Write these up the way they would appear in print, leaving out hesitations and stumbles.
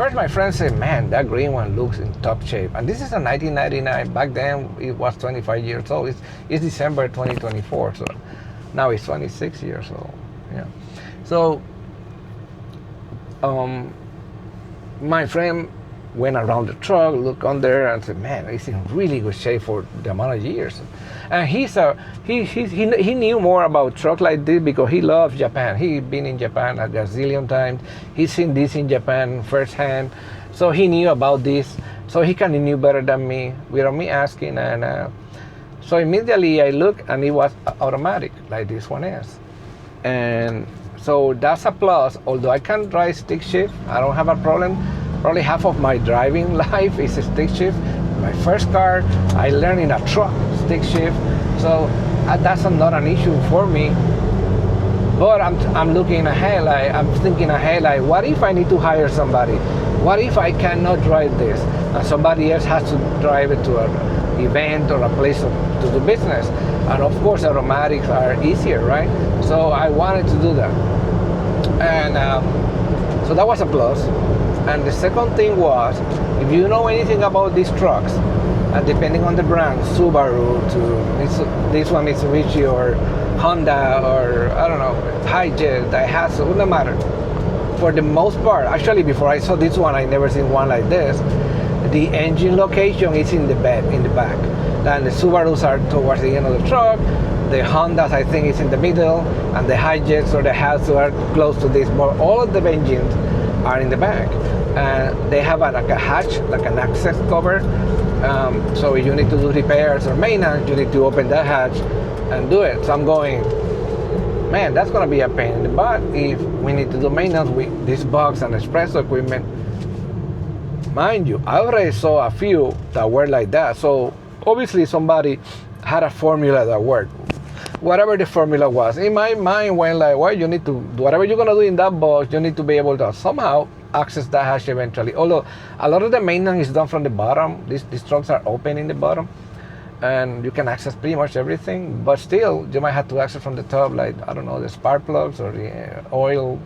first my friend said, man, that green one looks in top shape. And this is a 1999. Back then, it was 25 years old. It's December 2024, so now it's 26 years old. Yeah. So my friend went around the truck, looked on there, and said, man, it's in really good shape for the amount of years. And he knew more about truck like this because he loves Japan. He's been in Japan a gazillion times. He's seen this in Japan firsthand. So he knew about this. So he kind of knew better than me without me asking. And so immediately I looked, and it was automatic, like this one is. And so that's a plus. Although I can drive stick shift, I don't have a problem. Probably half of my driving life is a stick shift. My first car, I learned in a truck, stick shift. So that's not an issue for me. But I'm looking ahead, like I'm thinking ahead, like what if I need to hire somebody? What if I cannot drive this and somebody else has to drive it to an event or a place to do business? And of course, automatics are easier, right? So I wanted to do that. And so that was a plus. And the second thing was, if you know anything about these trucks, and depending on the brand, Subaru to this one Mitsubishi or Honda or I don't know, Hijet, Daihatsu, wouldn't matter. For the most part, actually before I saw this one, I never seen one like this. The engine location is in the back. And the Subarus are towards the end of the truck. The Hondas, I think, is in the middle, and the Hijets or the Daihatsu are close to this. But all of the engines are in the back. And they have like a hatch, like an access cover. So if you need to do repairs or maintenance, you need to open that hatch and do it. So I'm going, man, that's gonna be a pain in the butt if we need to do maintenance with this box and espresso equipment. Mind you, I already saw a few that were like that. So obviously somebody had a formula that worked. Whatever the formula was, in my mind went like, well, you need to, whatever you're gonna do in that box, you need to be able to somehow access that hatch eventually. Although a lot of the maintenance is done from the bottom. These trucks are open in the bottom, and you can access pretty much everything. But still, you might have to access from the top, like I don't know, the spark plugs or the oil,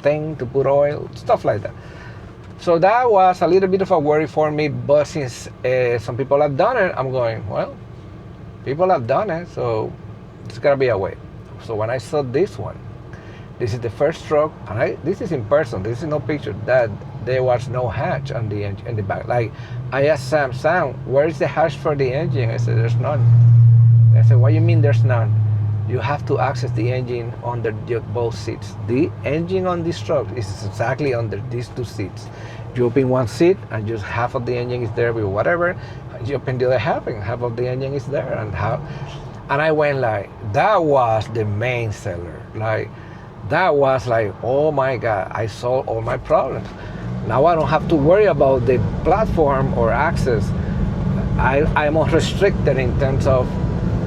thing to put oil, stuff like that. So that was a little bit of a worry for me. But since some people have done it, I'm going, well, people have done it, so it's gotta be a way. So when I saw this one, this is the first truck, and this is in person, this is no picture, that there was no hatch on the engine in the back. Like I asked Sam, where is the hatch for the engine? I said, there's none. I said, what do you mean there's none? You have to access the engine under both seats. The engine on this truck is exactly under these two seats. You open one seat and just half of the engine is there with whatever. You open the other half and half of the engine is there. And I went like, that was the main seller. Like, that was like, oh my God, I solved all my problems. Now I don't have to worry about the platform or access. I'm unrestricted in terms of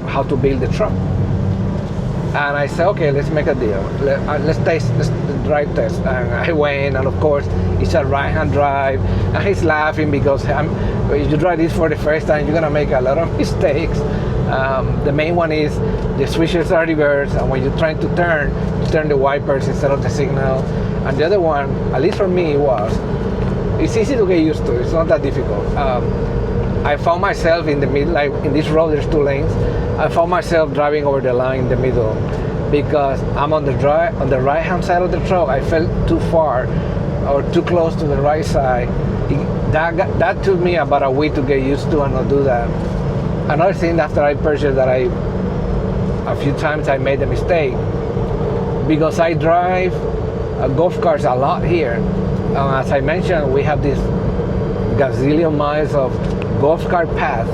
how to build the truck. And I said, okay, let's make a deal. Let's drive test. And I went, and of course, it's a right-hand drive. And he's laughing because if you drive this for the first time, you're gonna make a lot of mistakes. The main one is the switches are reversed, and when you're trying to turn, you turn the wipers instead of the signal. And the other one, at least for me, it's easy to get used to. It's not that difficult. I found myself in the middle, like in this road, there's two lanes. I found myself driving over the line in the middle because I'm on the right-hand side of the truck. I felt too far or too close to the right side. That took me about a week to get used to and not do that. Another thing after I purchased that a few times I made a mistake because I drive golf carts a lot here. As I mentioned, we have this gazillion miles of golf cart path.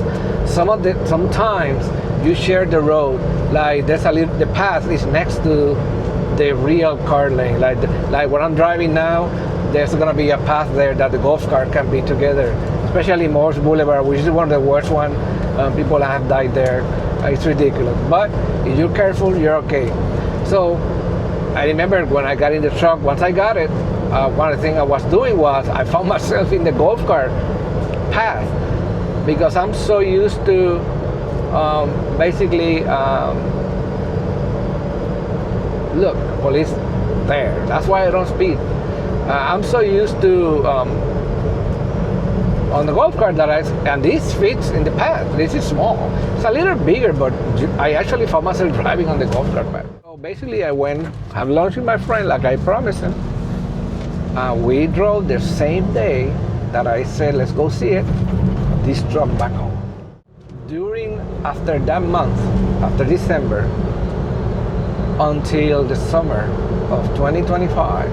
Sometimes you share the road, like the path is next to the real car lane. Like when I'm driving now, there's gonna be a path there that the golf cart can be together. Especially Morse Boulevard, which is one of the worst ones. People have died there. It's ridiculous. But if you're careful, you're okay. So I remember when I got in the truck, once I got it, one of the things I was doing was I found myself in the golf cart path because I'm so used to look, police there. That's why I don't speed. I'm so used to on the golf cart and this fits in the path. This is small. It's a little bigger, but I actually found myself driving on the golf cart path. So basically, I went, have lunch with my friend like I promised him. We drove the same day that I said, let's go see it, this truck back home. After that month, after December, until the summer of 2025,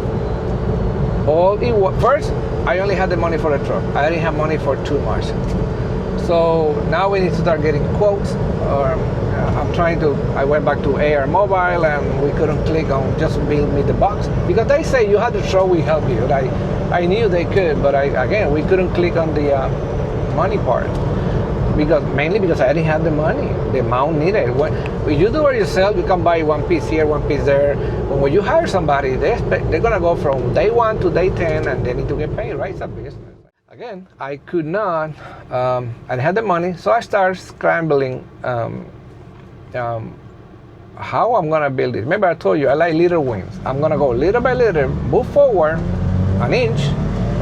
first, I only had the money for the truck. I didn't have money for too much. So now we need to start getting quotes. I went back to AR Mobile and we couldn't click on just build me the box. Because they say you have the truck, we help you. I knew they could, but we couldn't click on the money part. Mainly because I didn't have the money, the amount needed. When you do it yourself, you can buy one piece here, one piece there. But when you hire somebody, they're gonna go from day 1 to day 10 and they need to get paid, right? It's a business. Again, I could not, I didn't have the money, so I started scrambling how I'm gonna build it. Remember I told you, I like little wins. I'm gonna go little by little, move forward, an inch,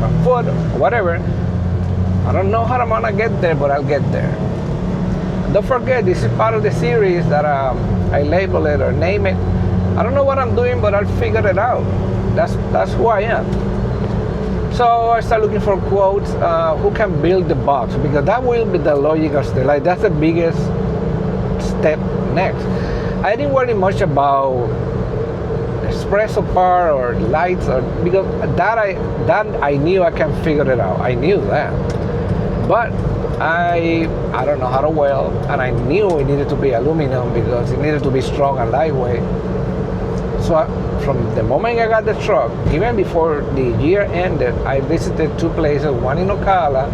a foot, whatever. I don't know how I'm gonna get there, but I'll get there. Don't forget, this is part of the series that I label it or name it. I don't know what I'm doing, but I'll figure it out. That's who I am. So I start looking for quotes, who can build the box, because that will be the logical step. Like that's the biggest step next. I didn't worry much about espresso part or lights, because that I knew I can figure it out. I knew that. But I don't know how to weld, and I knew it needed to be aluminum because it needed to be strong and lightweight. So from the moment I got the truck, even before the year ended, I visited 2 places, one in Ocala,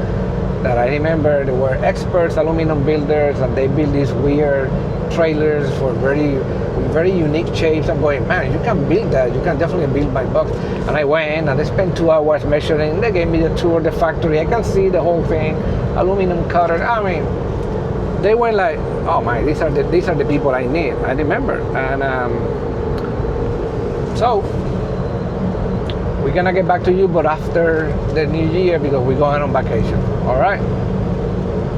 that I remember they were experts aluminum builders, and they build these weird trailers for very unique shapes. I'm going, man, you can build that. You can definitely build my box. And I went and I spent 2 hours measuring. They gave me the tour of the factory. I can see the whole thing, aluminum cutter. I mean, they went like, oh my, these are the people I need. I remember. And so we're gonna get back to you, but after the new year, because we're going on vacation. All right.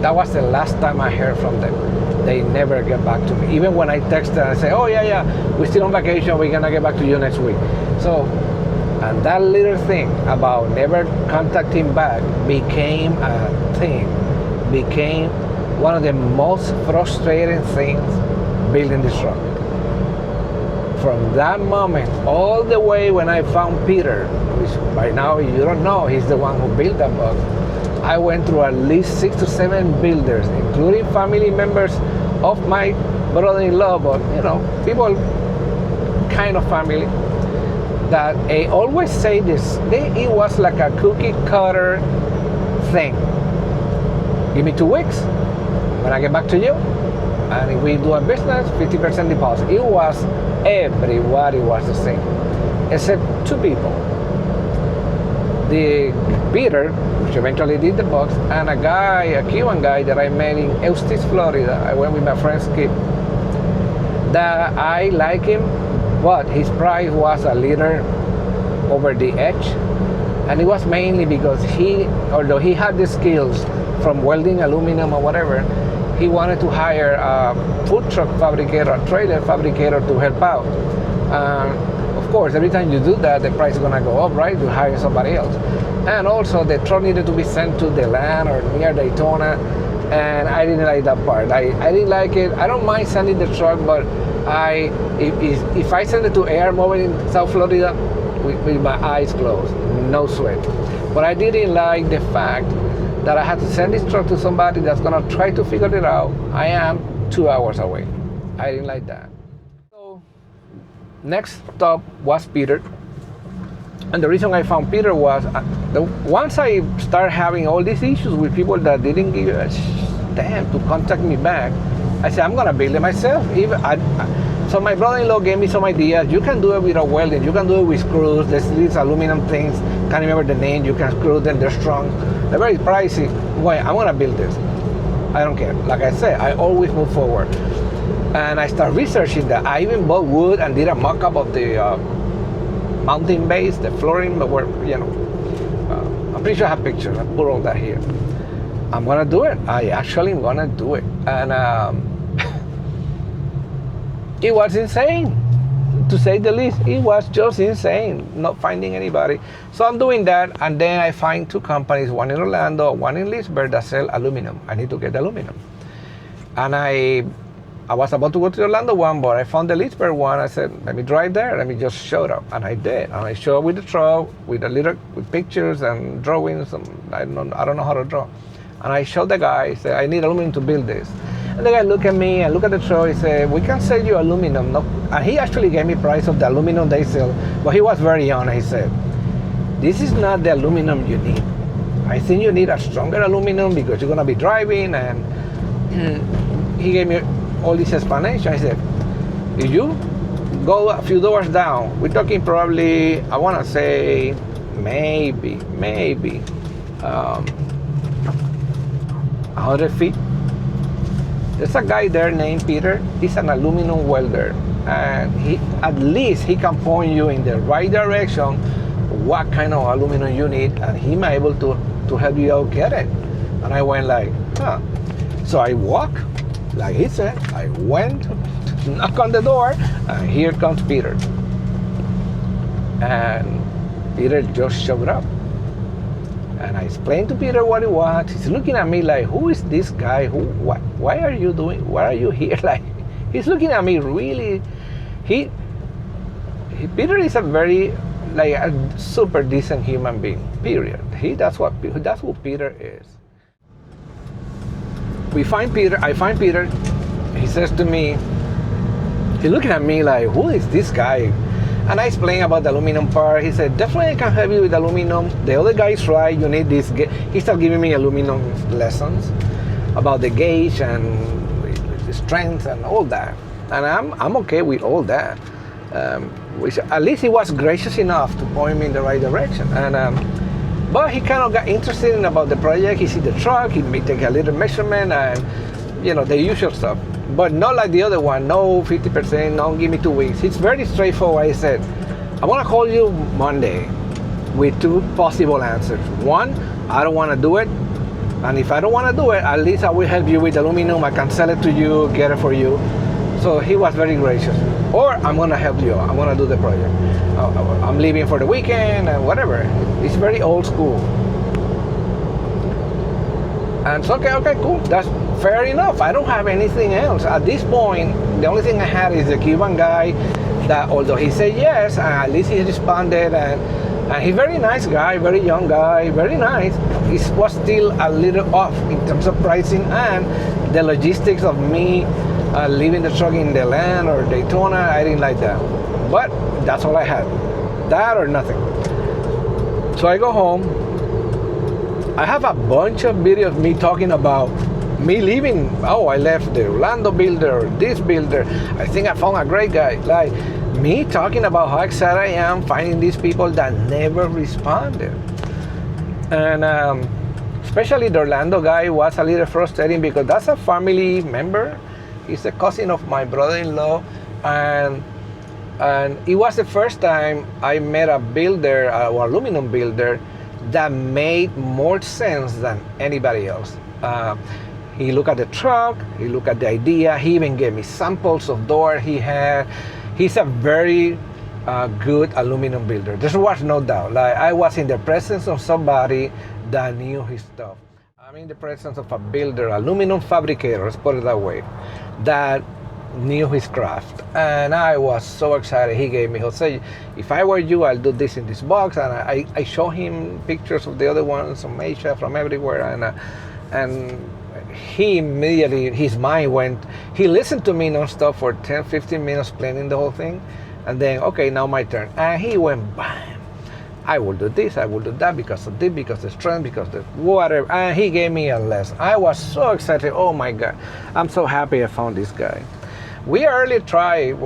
That was the last time I heard from them. They never get back to me. Even when I text them and say, oh yeah, we're still on vacation, we're gonna get back to you next week. So, and that little thing about never contacting back became a thing, became one of the most frustrating things building this truck. From that moment, all the way when I found Peter, which by now you don't know, he's the one who built that box. I went through at least 6 to 7 builders, including family members of my brother-in-law, but people kind of family, that I always say this, it was like a cookie cutter thing. Give me 2 weeks, when I get back to you, and if we do a business, 50% deposit. Everybody was the same, except 2 people. The Peter, which eventually did the box, and a Cuban guy that I met in Eustis, Florida. I went with my friend Skip. That I like him, but his price was a little over the edge, and it was mainly because although he had the skills from welding aluminum or whatever, he wanted to hire a food truck fabricator, a trailer fabricator to help out. Of course, every time you do that, the price is gonna go up, right? You hire somebody else. And also, the truck needed to be sent to the land or near Daytona, and I didn't like that part. I didn't like it. I don't mind sending the truck, but if I send it to AR Mobile in South Florida, with my eyes closed, no sweat. But I didn't like the fact that I had to send this truck to somebody that's gonna try to figure it out. I am 2 hours away. I didn't like that. So next stop was Peter. And the reason I found Peter was, once I started having all these issues with people that didn't give a damn to contact me back, I said, I'm gonna build it myself. So my brother-in-law gave me some ideas. You can do it without welding. You can do it with screws. There's these aluminum things. Can't remember the name. You can screw them. They're strong. They're very pricey. Wait, I'm gonna build this. I don't care. Like I said, I always move forward. And I started researching that. I even bought wood and did a mock-up of the mountain base, the flooring, but where, I'm pretty sure I have pictures. I put all that here. I'm gonna do it. I actually am gonna do it. And it was insane, to say the least. It was just insane, not finding anybody. So I'm doing that, and then I find two companies, one in Orlando, one in Leesburg, that sell aluminum. I need to get aluminum. And I was about to go to the Orlando one, but I found the Leesburg one. I said, let me drive there. Let me just show up. And I did. And I showed up with the truck, with pictures and drawings. And I don't know how to draw. And I showed the guy, I said, I need aluminum to build this. And the guy looked at me and looked at the truck. He said, we can sell you aluminum. No. And he actually gave me price of the aluminum they sell. But he was very honest. He said, this is not the aluminum you need. I think you need a stronger aluminum because you're going to be driving. And he gave me all this explanation. I said, if you go a few doors down, we're talking probably, I want to say, maybe 100 feet. There's a guy there named Peter. He's an aluminum welder, and at least he can point you in the right direction what kind of aluminum you need, and he might be able to help you out get it. And I went like, huh. So I walked, like he said, I went to knock on the door, and here comes Peter. And Peter just showed up. And I explained to Peter what it was. He's looking at me like, who is this guy? Why are you doing, why are you here? Like, he's looking at me really, Peter is a very, like a super decent human being, period. That's who Peter is. I find Peter, he says to me, he's looking at me like, who is this guy? And I explained about the aluminum part. He said, definitely I can help you with aluminum. The other guy is right, you need this. He started giving me aluminum lessons about the gauge and the strength and all that. And I'm okay with all that. Which at least he was gracious enough to point me in the right direction. And but he kind of got interested in about the project. He see the truck, he may take a little measurement and, the usual stuff. But not like the other one, no 50%, no, give me 2 weeks. It's very straightforward. I said, I want to call you Monday with two possible answers. One, I don't want to do it. And if I don't want to do it, at least I will help you with aluminum. I can sell it to you, get it for you. So he was very gracious. Or I'm going to help you. I'm going to do the project. I'm leaving for the weekend and whatever. It's very old school. And so, okay, cool. That's fair enough. I don't have anything else. At this point, the only thing I had is the Cuban guy that, although he said yes, at least he responded. And he's a very nice guy, very young guy, very nice. He was still a little off in terms of pricing and the logistics of me leaving the truck in the land or Daytona. I didn't like that. But that's all I had. That or nothing. So I go home. I have a bunch of videos of me talking about me leaving. Oh, I left the Orlando builder, this builder. I think I found a great guy. Like me talking about how excited I am finding these people that never responded. And especially the Orlando guy was a little frustrating because that's a family member. He's a cousin of my brother-in-law. And it was the first time I met a builder, or aluminum builder, that made more sense than anybody else. He looked at the truck, he looked at the idea, he even gave me samples of door he had. He's a very good aluminum builder. There was no doubt. Like I was in the presence of somebody that knew his stuff. I'm in the presence of a builder, aluminum fabricator, let's put it that way, that knew his craft. And I was so excited. He gave me, Jose, if I were you, I'll do this in this box. And I show him pictures of the other ones from Asia, from everywhere. And he immediately, his mind went, he listened to me nonstop for 10, 15 minutes planning the whole thing. And then, okay, now my turn. And he went, bam. I will do this, I will do that because of this, because the strength, because the whatever. And he gave me a lesson. I was so excited. Oh my God. I'm so happy I found this guy. We early tried,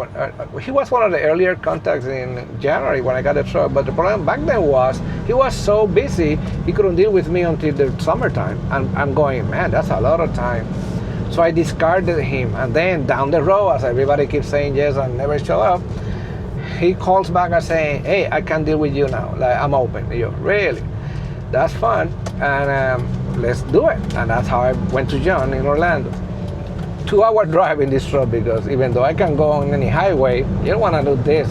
he was one of the earlier contacts in January when I got the truck, but the problem back then was he was so busy, he couldn't deal with me until the summertime. And I'm going, man, that's a lot of time. So I discarded him. And then down the road, as everybody keeps saying yes and never show up, he calls back and saying, hey, I can deal with you now. Like, I'm open. You really? That's fun. And let's do it. And that's how I went to John in Orlando. 2-hour drive in this truck, because even though I can go on any highway, you don't want to do this.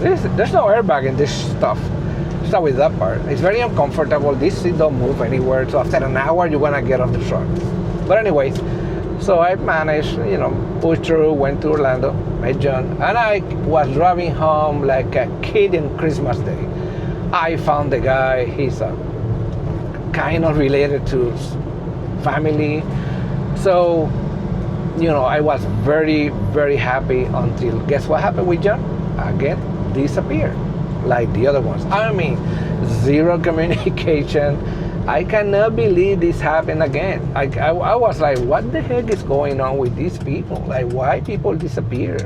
There's no airbag in this stuff. Start with that part. It's very uncomfortable. This seat don't move anywhere. So after an hour, you're gonna get off the truck. But anyways, so I managed, pushed through, went to Orlando, met John, and I was driving home like a kid in Christmas Day. I found the guy. He's kind of related to family. So, I was very, very happy until, guess what happened with John? Again, disappeared. Like the other ones. I mean, zero communication. I cannot believe this happened again. I was like, what the heck is going on with these people? Like, why people disappear?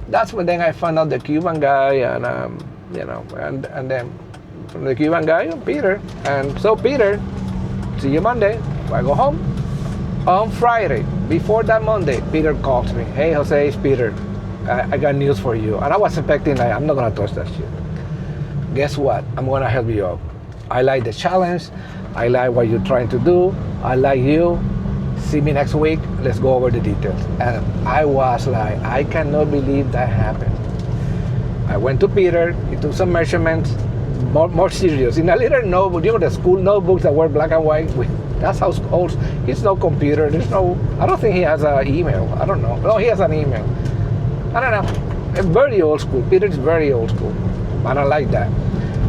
That's when then I found out the Cuban guy, and and then from the Cuban guy, Peter. And so Peter, see you Monday. I go home. On Friday, before that Monday, Peter calls me. Hey, Jose, it's Peter. I got news for you. And I was expecting, like, I'm not gonna touch that shit. Guess what? I'm gonna help you out. I like the challenge. I like what you're trying to do. I like you. See me next week. Let's go over the details. And I was like, I cannot believe that happened. I went to Peter. He took some measurements, more serious. In a little notebook, the school notebooks that were black and white. That's how old. He's no computer. I don't think he has an email. I don't know. No, he has an email. I don't know. Very old school. Peter's very old school. I don't like that.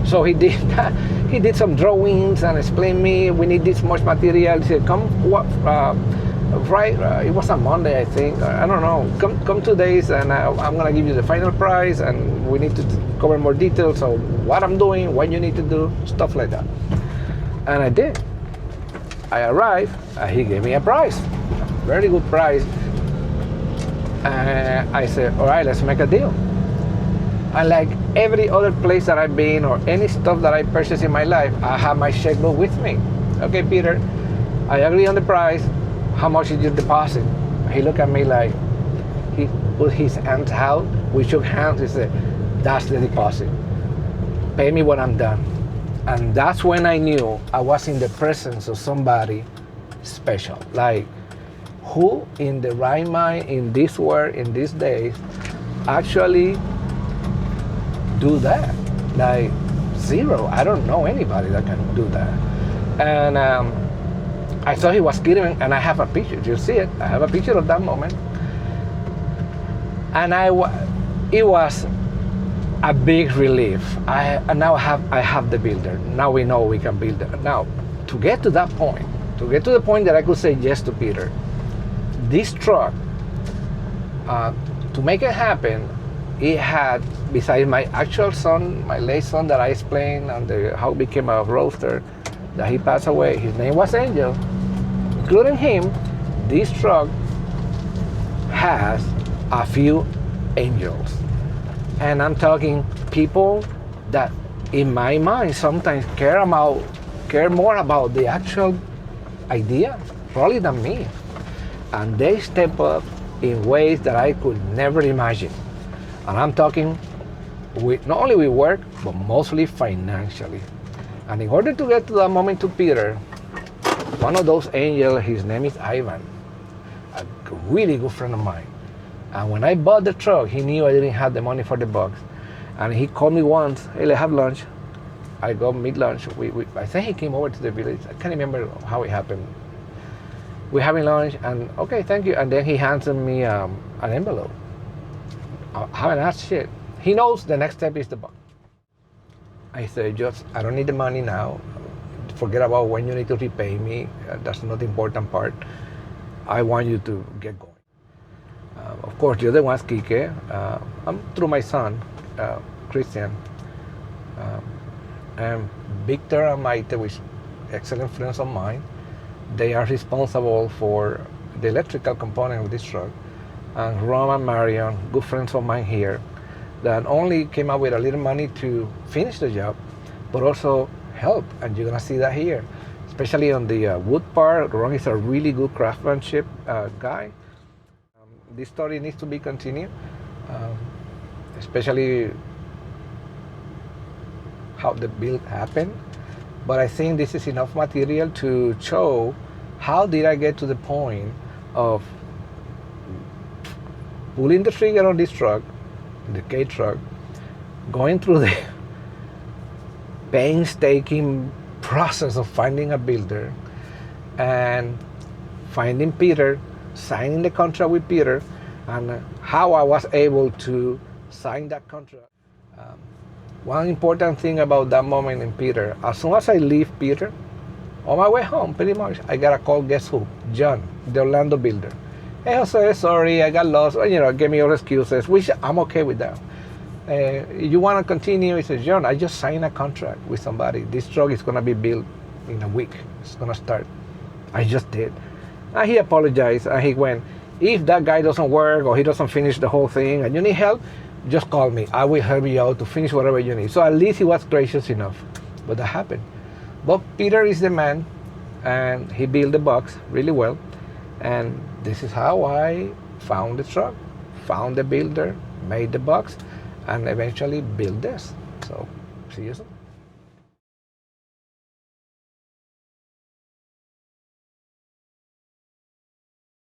So he did that. He did some drawings and explained me, we need this much material. He said, come, it was a Monday, I think. I don't know. Come 2 days, and I'm going to give you the final price, and we need to cover more details of what I'm doing, what you need to do, stuff like that. And I did. I arrived, and he gave me a price. A very good price. And I said, all right, let's make a deal. And like every other place that I've been or any stuff that I purchased in my life, I have my checkbook with me. Okay, Peter, I agree on the price. How much is your deposit? He looked at me like, he put his hands out. We shook hands. He said, that's the deposit. Pay me when I'm done. And that's when I knew I was in the presence of somebody special. Like, who in the right mind in this world, in these days, actually do that? Like, zero. I don't know anybody that can do that. And I thought he was kidding, and I have a picture. You see it? I have a picture of that moment. And it was a big relief. I have the builder. Now we know we can build it. Now, to get to the point that I could say yes to Peter, this truck, to make it happen, it had, besides my actual son, my late son that I explained, and how he became a roaster, that he passed away, his name was Angel, including him, this truck has a few angels. And I'm talking people that, in my mind, sometimes care more about the actual idea, probably than me. And they step up in ways that I could never imagine. And I'm talking not only with work, but mostly financially. And in order to get to that moment to Peter, one of those angels, his name is Ivan, a really good friend of mine. And when I bought the truck, he knew I didn't have the money for the box. And he called me once, hey, let's have lunch. I go meet lunch. I think he came over to the village. I can't remember how it happened. We're having lunch, and okay, thank you. And then he hands me an envelope. I haven't asked shit. He knows the next step is the box. I said, I don't need the money now. Forget about when you need to repay me. That's not the important part. I want you to get going. Of course, the other one's Kike. I'm through my son, Christian. And Victor and Maite, which excellent friends of mine, they are responsible for the electrical component of this truck. And Ron and Marion, good friends of mine here, that only came up with a little money to finish the job, but also help. And you're gonna see that here, especially on the wood part. Ron is a really good craftsmanship guy. This story needs to be continued. especially how the build happened. But I think this is enough material to show how did I get to the point of pulling the trigger on this truck, the Kei truck, going through the painstaking process of finding a builder and finding Peter, signing the contract with Peter, and how I was able to sign that contract. One important thing about that moment in Peter, as soon as I leave Peter, on my way home, pretty much, I got a call, guess who? John, the Orlando builder. Hey, Jose, sorry, I got lost. Gave me all excuses, which I'm okay with that. You want to continue? He says, John, I just signed a contract with somebody. This truck is going to be built in a week. It's going to start. I just did. And he apologized, and he went, if that guy doesn't work or he doesn't finish the whole thing and you need help, just call me. I will help you out to finish whatever you need. So at least he was gracious enough. But that happened. But Peter is the man, and he built the box really well. And this is how I found the truck, found the builder, made the box, and eventually built this. So, see you soon.